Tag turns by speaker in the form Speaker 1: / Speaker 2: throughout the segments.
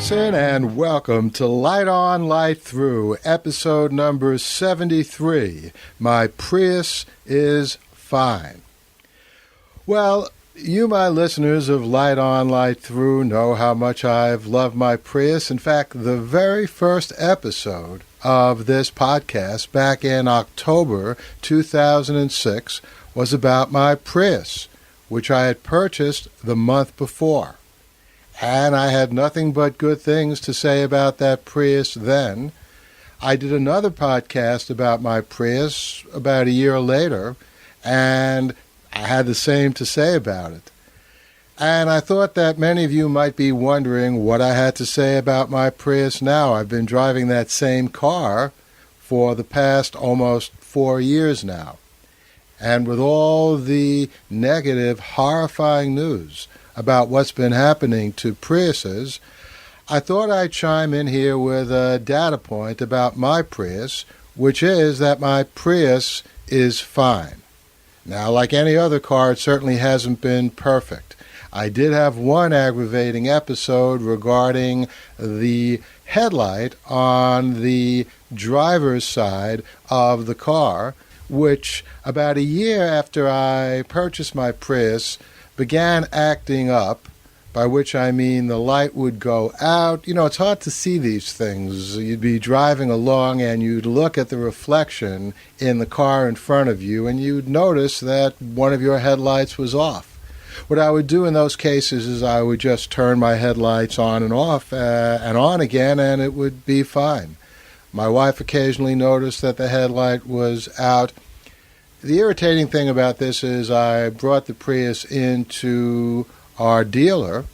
Speaker 1: Levinson, and welcome to Light On, Light Through, episode number 73. My Prius is Fine. Well, you, my listeners of Light On, Light Through, know how much I've loved my Prius. In fact, the very first episode of this podcast back in October 2006 was about my Prius, which I had purchased the month before. And I had nothing but good things to say about that Prius then. I did another podcast about my Prius about a year later, and I had the same to say about it. And I thought that many of you might be wondering what I had to say about my Prius now. I've been driving that same car for the past almost 4 years now. And with all the negative, horrifying news about what's been happening to Priuses, I thought I'd chime in here with a data point about my Prius, which is that my Prius is fine. Now, like any other car, it certainly hasn't been perfect. I did have one aggravating episode regarding the headlight on the driver's side of the car, which about a year after I purchased my Prius began acting up, by which I mean the light would go out. You know, it's hard to see these things. You'd be driving along and you'd look at the reflection in the car in front of you and you'd notice that one of your headlights was off. What I would do in those cases is I would just turn my headlights on and off and on again, and it would be fine. My wife occasionally noticed that the headlight was out. The irritating thing about this is I brought the Prius into our dealer,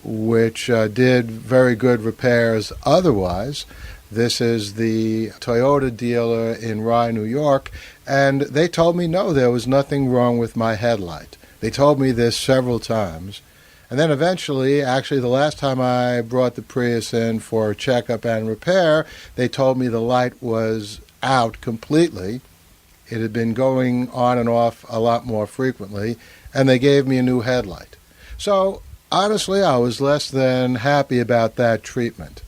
Speaker 1: which did very good repairs otherwise. This is the Toyota dealer in Rye, New York, and they told me no, there was nothing wrong with my headlight. They told me this several times. And then eventually, actually the last time I brought the Prius in for a checkup and repair, they told me the light was out completely. It had been going on and off a lot more frequently, and they gave me a new headlight. So, honestly, I was less than happy about that treatment.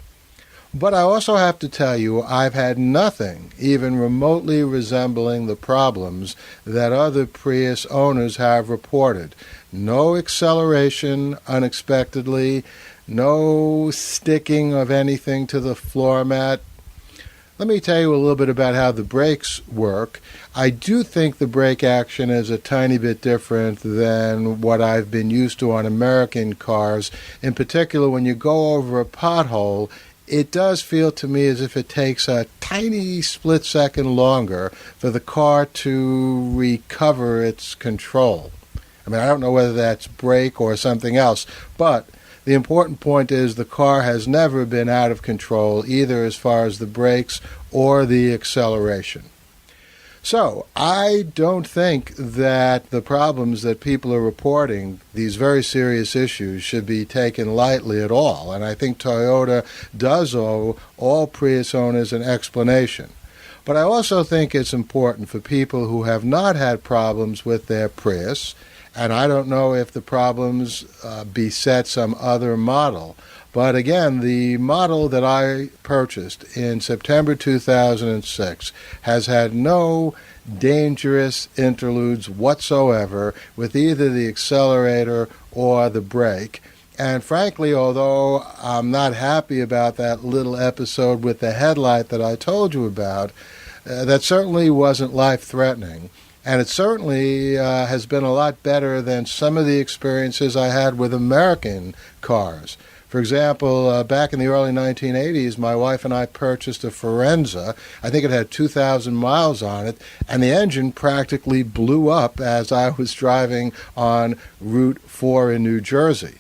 Speaker 1: But I also have to tell you, I've had nothing even remotely resembling the problems that other Prius owners have reported. No acceleration unexpectedly, no sticking of anything to the floor mat. Let me tell you a little bit about how the brakes work. I do think the brake action is a tiny bit different than what I've been used to on American cars. In particular, when you go over a pothole, it does feel to me as if it takes a tiny split second longer for the car to recover its control. I mean, I don't know whether that's brake or something else, but the important point is the car has never been out of control, either as far as the brakes or the acceleration. So, I don't think that the problems that people are reporting, these very serious issues, should be taken lightly at all. And I think Toyota does owe all Prius owners an explanation. But I also think it's important for people who have not had problems with their Prius, and I don't know if the problems beset some other model. But again, the model that I purchased in September 2006 has had no dangerous interludes whatsoever with either the accelerator or the brake. And frankly, although I'm not happy about that little episode with the headlight that I told you about, that certainly wasn't life-threatening. And it certainly has been a lot better than some of the experiences I had with American cars. For example, back in the early 1980s, my wife and I purchased a Forenza. I think it had 2,000 miles on it, and the engine practically blew up as I was driving on Route 4 in New Jersey.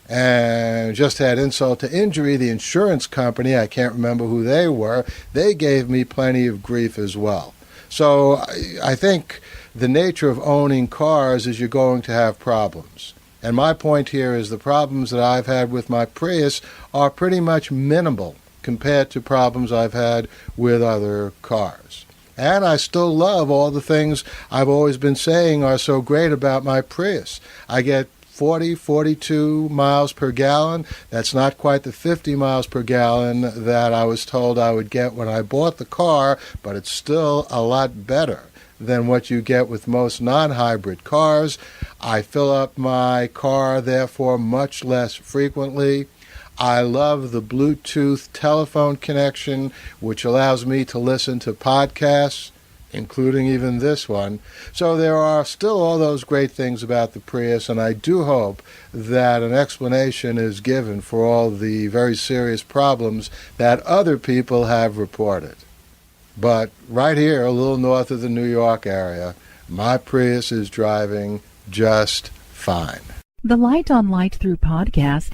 Speaker 1: And just had insult to injury, the insurance company, I can't remember who they were, they gave me plenty of grief as well. So I think the nature of owning cars is you're going to have problems. And my point here is the problems that I've had with my Prius are pretty much minimal compared to problems I've had with other cars. And I still love all the things I've always been saying are so great about my Prius. I get 40, 42 miles per gallon. That's not quite the 50 miles per gallon that I was told I would get when I bought the car, but it's still a lot better than what you get with most non-hybrid cars. I fill up my car, therefore, much less frequently. I love the Bluetooth telephone connection, which allows me to listen to podcasts, including even this one. So there are still all those great things about the Prius, and I do hope that an explanation is given for all the very serious problems that other people have reported. But right here, a little north of the New York area, my Prius is driving just fine.
Speaker 2: The Light on Light Through podcast